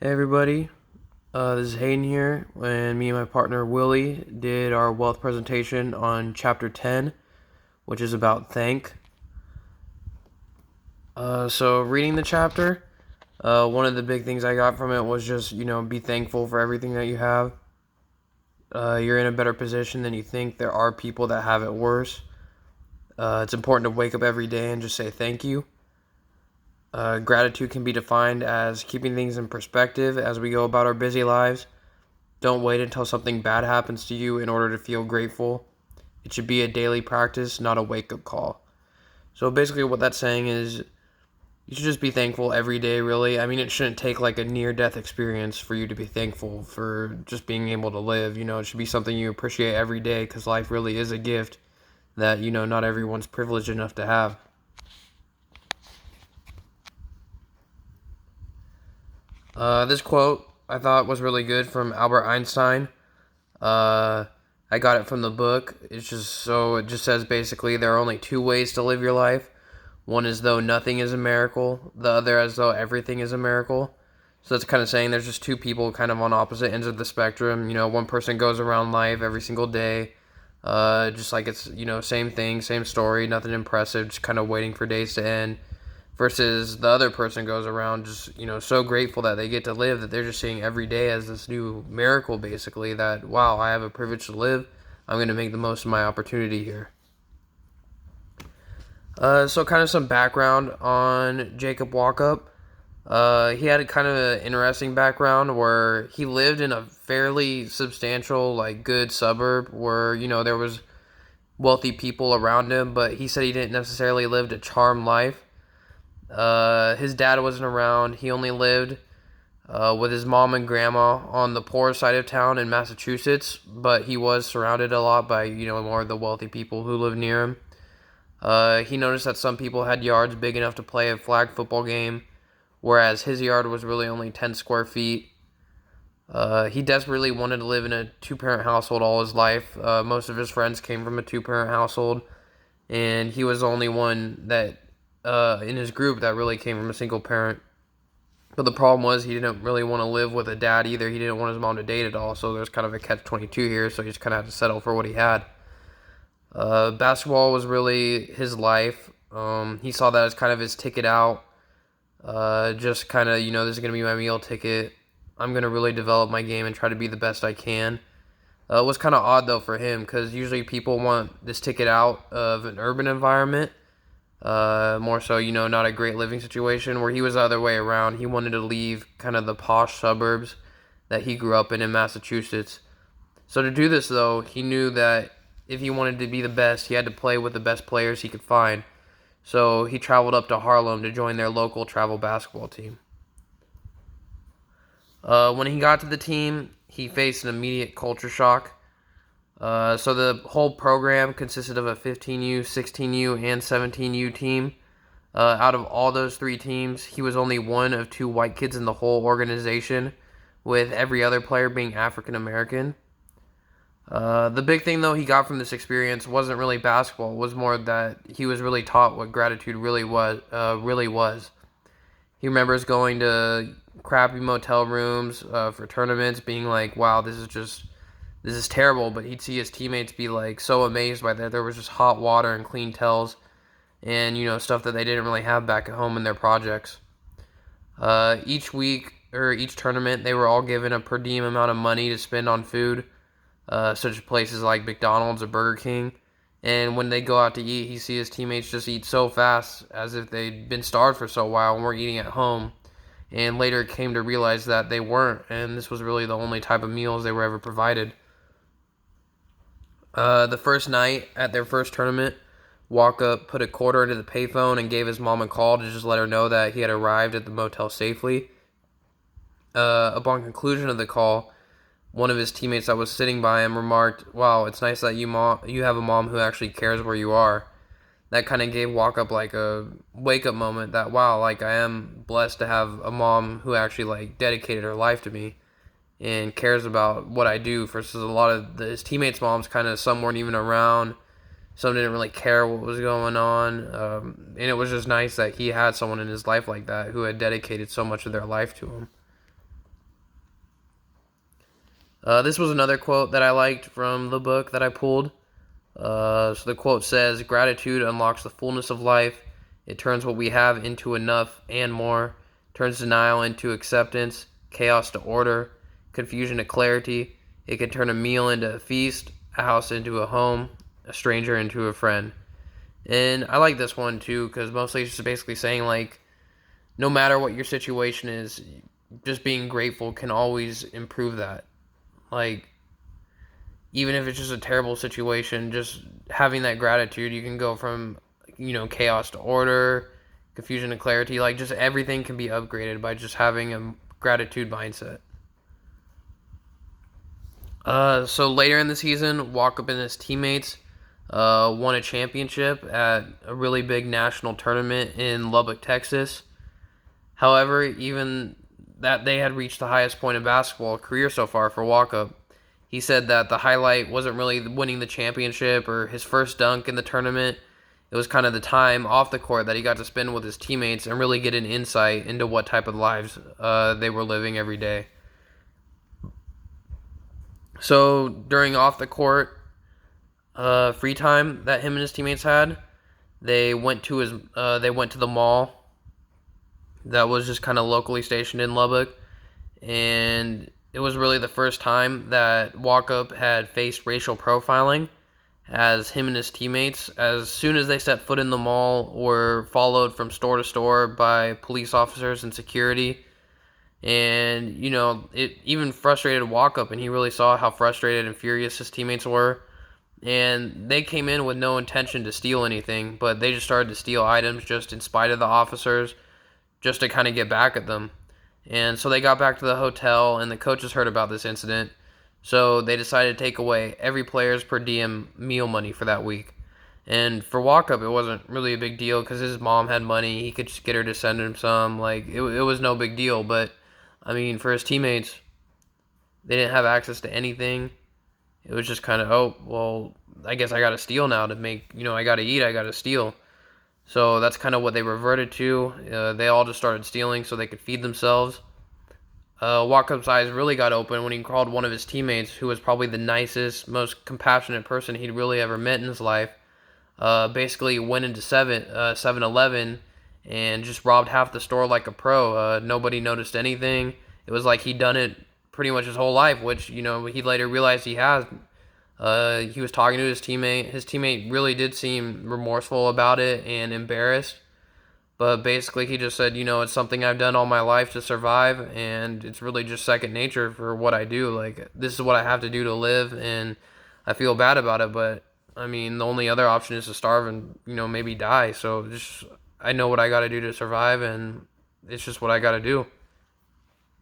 Hey everybody, this is Hayden here, and me and my partner Willie did our wealth presentation on chapter 10, which is about thank. So reading the chapter, one of the big things I got from it was just, be thankful for everything that you have. You're in a better position than you think. There are people that have it worse. It's important to wake up every day and just say thank you. Gratitude can be defined as keeping things in perspective as we go about our busy lives. Don't wait until something bad happens to you in order to feel grateful. It should be a daily practice, not a wake up call. So basically, what that's saying is you should just be thankful every day, really. I mean, it shouldn't take like a near death experience for you to be thankful for just being able to live. It should be something you appreciate every day because life really is a gift that, not everyone's privileged enough to have. This quote I thought was really good from Albert Einstein. Uh, I got it from the book. It just says basically there are only two ways to live your life. One is though nothing is a miracle, the other as though everything is a miracle. So that's kind of saying there's just two people kind of on opposite ends of the spectrum. One person goes around life every single day, just like it's, same thing, same story, nothing impressive, just kind of waiting for days to end versus the other person goes around just so grateful that they get to live that they're just seeing every day as this new miracle basically that wow, I have a privilege to live. I'm going to make the most of my opportunity here. So kind of some background on Jacob Walkup. He had a kind of an interesting background where he lived in a fairly substantial, like, good suburb where there was wealthy people around him, but he said he didn't necessarily live a charmed life. His dad wasn't around. He only lived with his mom and grandma on the poor side of town in Massachusetts, but he was surrounded a lot by, more of the wealthy people who lived near him. He noticed that some people had yards big enough to play a flag football game, whereas his yard was really only 10 square feet. He desperately wanted to live in a two-parent household all his life. Most of his friends came from a two-parent household, and he was the only one that in his group that really came from a single parent. But the problem was he didn't really want to live with a dad either. He didn't want his mom to date at all, so there's kind of a catch-22 here, so he just kind of had to settle for what he had. Basketball was really his life. He saw that as kind of his ticket out. Just kind of, this is going to be my meal ticket. I'm going to really develop my game and try to be the best I can. It was kind of odd, though, for him because usually people want this ticket out of an urban environment. More so, not a great living situation, where he was the other way around. He wanted to leave kind of the posh suburbs that he grew up in Massachusetts. So to do this, though, he knew that if he wanted to be the best, he had to play with the best players he could find. So he traveled up to Harlem to join their local travel basketball team. When he got to the team, he faced an immediate culture shock. So the whole program consisted of a 15U, 16U, and 17U team. Out of all those three teams, he was only one of two white kids in the whole organization, with every other player being African American. The big thing, though, he got from this experience wasn't really basketball. It was more that he was really taught what gratitude really was. He remembers going to crappy motel rooms for tournaments, being like, "Wow, this is terrible." But he'd see his teammates be like so amazed by that. There was just hot water and clean towels, and stuff that they didn't really have back at home in their projects. Each week or each tournament, they were all given a per diem amount of money to spend on food, such as places like McDonald's or Burger King. And when they go out to eat, he sees his teammates just eat so fast as if they'd been starved for so while and were eating at home. And later came to realize that they weren't, and this was really the only type of meals they were ever provided. The first night at their first tournament, Walkup put a quarter into the payphone and gave his mom a call to just let her know that he had arrived at the motel safely. Upon conclusion of the call, one of his teammates that was sitting by him remarked, "Wow, it's nice that you have a mom who actually cares where you are." That kind of gave Walkup like a wake up moment that wow, like I am blessed to have a mom who actually like dedicated her life to me and cares about what I do versus a lot of his teammates' moms kind of some weren't even around. Some didn't really care what was going on. And it was just nice that he had someone in his life like that who had dedicated so much of their life to him. This was another quote that I liked from the book that I pulled. So the quote says, "Gratitude unlocks the fullness of life. It turns what we have into enough and more, turns denial into acceptance, chaos to order, confusion to clarity. It can turn a meal into a feast, a house into a home, a stranger into a friend." And I like this one too, because mostly it's just basically saying, like, no matter what your situation is, just being grateful can always improve that. Like, even if it's just a terrible situation, just having that gratitude, you can go from, chaos to order, confusion to clarity. Like, just everything can be upgraded by just having a gratitude mindset. So later in the season, Walkup and his teammates won a championship at a really big national tournament in Lubbock, Texas. However, even that they had reached the highest point in basketball career so far for Walkup. He said that the highlight wasn't really winning the championship or his first dunk in the tournament. It was kind of the time off the court that he got to spend with his teammates and really get an insight into what type of lives they were living every day. So during off the court free time that him and his teammates had, they went to the mall that was just kind of locally stationed in Lubbock, and it was really the first time that Walkup had faced racial profiling, as him and his teammates, as soon as they set foot in the mall, were followed from store to store by police officers and security. And, it even frustrated Walkup, and he really saw how frustrated and furious his teammates were. And they came in with no intention to steal anything, but they just started to steal items just in spite of the officers, just to kind of get back at them. And so they got back to the hotel, and the coaches heard about this incident. So they decided to take away every player's per diem meal money for that week. And for Walkup, it wasn't really a big deal because his mom had money. He could just get her to send him some. Like, it was no big deal. But, I mean, for his teammates, they didn't have access to anything. It was just kind of, oh, well, I guess I got to steal now to make, I got to eat, I got to steal. So that's kind of what they reverted to. They all just started stealing so they could feed themselves. Walkup's eyes really got open when he called one of his teammates, who was probably the nicest, most compassionate person he'd really ever met in his life. Basically went into 7-Eleven and just robbed half the store like a pro. Nobody noticed anything. It was like he'd done it pretty much his whole life, which, he later realized he had. He was talking to his teammate. His teammate really did seem remorseful about it and embarrassed. But basically, he just said, it's something I've done all my life to survive, and it's really just second nature for what I do. Like, this is what I have to do to live, and I feel bad about it. But, I mean, the only other option is to starve and, maybe die. So, just, I know what I got to do to survive, and it's just what I got to do.